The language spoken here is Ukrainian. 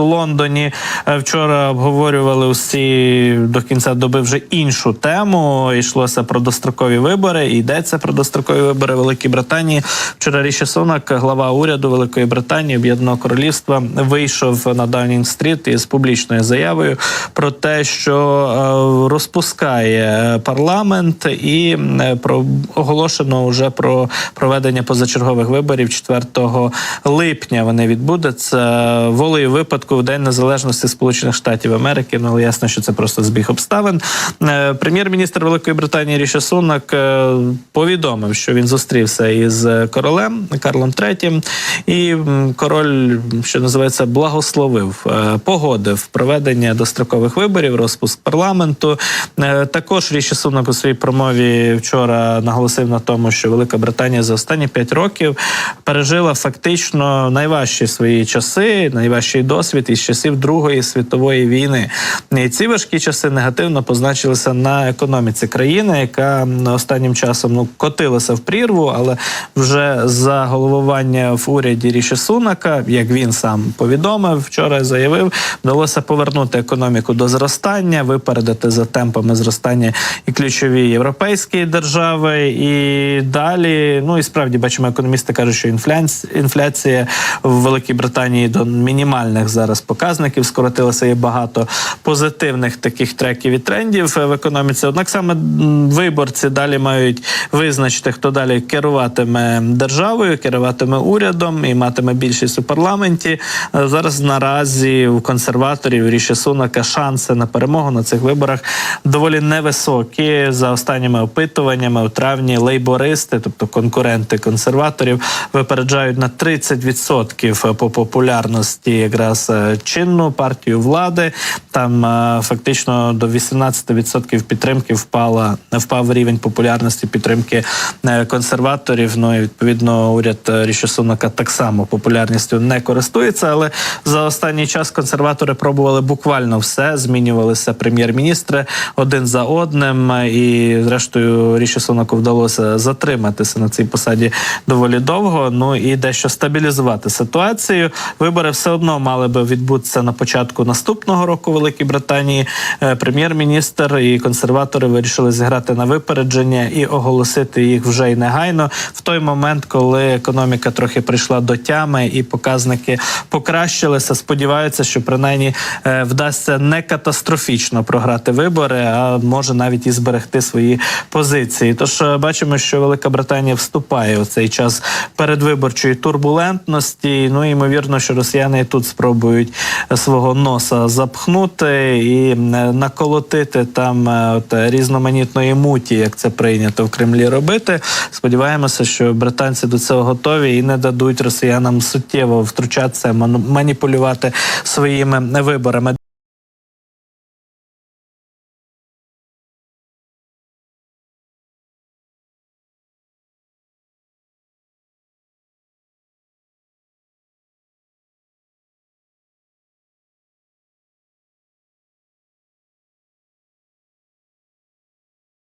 Лондоні вчора обговорювали усі до кінця доби вже іншу тему. Йшлося про дострокові вибори, і йдеться про дострокові вибори Великій Британії. Вчора Ріші Сунак, глава уряду Великої Британії, Об'єднаного Королівства, вийшов на Даунінг-стріт із публічною заявою про те, що розпускає парламент і оголошено вже про проведення позачергових виборів 4 липня. Вони відбудуться волею випадку в День Незалежності Сполучених Штатів Америки. Ну, але ясно, що це просто збіг обставин. Прем'єр-міністр Великої Британії Ріші Сунак повідомив, що він зустрівся із королем Карлом III, і король, що називається, благословив, погодив проведення дострокових виборів, розпуск парламенту. Також Ріші Сунак у своїй промові вчора наголосив на тому, що Велика Британія за останні 5 років пережила фактично найважчі свої часи, найважчий досвід із часів Другої світової війни. І ці важкі часи негативно позначилися на економіці країни, яка останнім часом котилася в прірву, але вже за головування в уряді Ріші Сунака, як він сам повідомив, вчора заявив, вдалося повернути економіку до зростання, випередити за темпами зростання і ключові європейські держави. І далі, і справді бачимо, економісти кажуть, що інфляція в Великій Британії до мінімальних зараз показників скоротилася, є багато позитивних таких треків і трендів в економіці. Однак саме виборці далі мають визначити, хто далі керуватиме державою, керуватиме урядом і матиме більшість у парламенті. Зараз наразі у консерваторів Ріші Сунака шанси на перемогу на цих виборах доволі невисокі. За останніми опитуваннями у травні лейбористи, тобто конкуренти консерваторів, випереджають на 30% по популярності якраз чинну партію влади. Там фактично до 18% підтримки впав рівень популярності підтримки консерваторів. І відповідно уряд Ріші Сунака так само популярністю не користується, але за останній час консерватори пробували буквально все, змінювалися прем'єр-міністри один за одним, і зрештою Ріші Сунаку вдалося затриматися на цій посаді доволі довго, і дещо стабілізувати ситуацію. Вибори все одно мали би відбутися на початку наступного року в Великій Британії. Прем'єр-міністр і консерватори вирішили зіграти на випередження і оголосити їх вже й негайно, в той момент, коли економіка трохи прийшла до тями і показники покращилися. Сподіваються, що принаймні вдасться не катастрофічно програти вибори, а може навіть і зберегти свої позиції. Тож бачимо, що Велика Британія вступає у цей час передвиборчої турбулентності. Ймовірно, що росіяни і тут спробують свого носа запхнути і наколотити там різноманітної муті, як це прийнято в Кремлі робити. Сподіваємося, що британці до цього готові і не дадуть росіянам суттєво втручатися, маніпулювати своїми виборами.